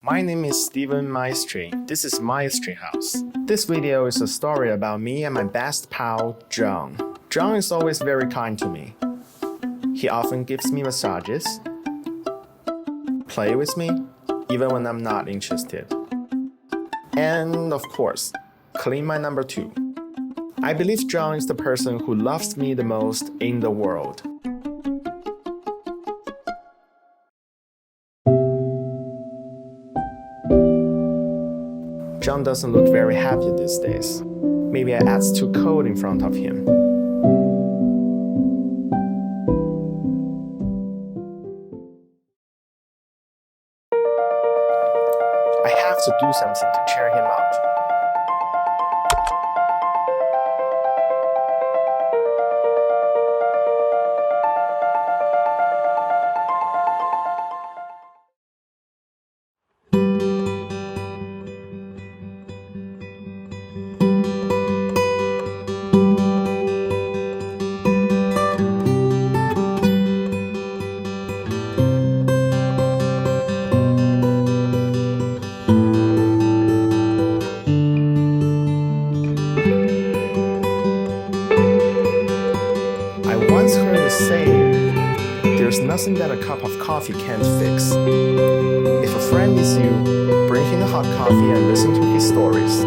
My name is Steven Maestri. This is Maestri House. This video is a story about me and my best pal, John. John is always very kind to me. He often gives me massages, play with me, even when I'm not interested. And of course, clean my number 2. I believe John is the person who loves me the most in the world. John doesn't look very happy these days. Maybe I act too cold in front of him. I have to do something to cheer him up. I once heard it saying, there's nothing that a cup of coffee can't fix. If a friend needs you, bring him a hot coffee and listen to his stories.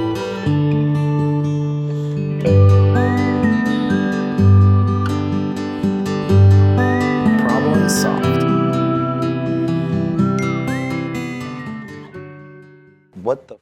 Problem solved. What the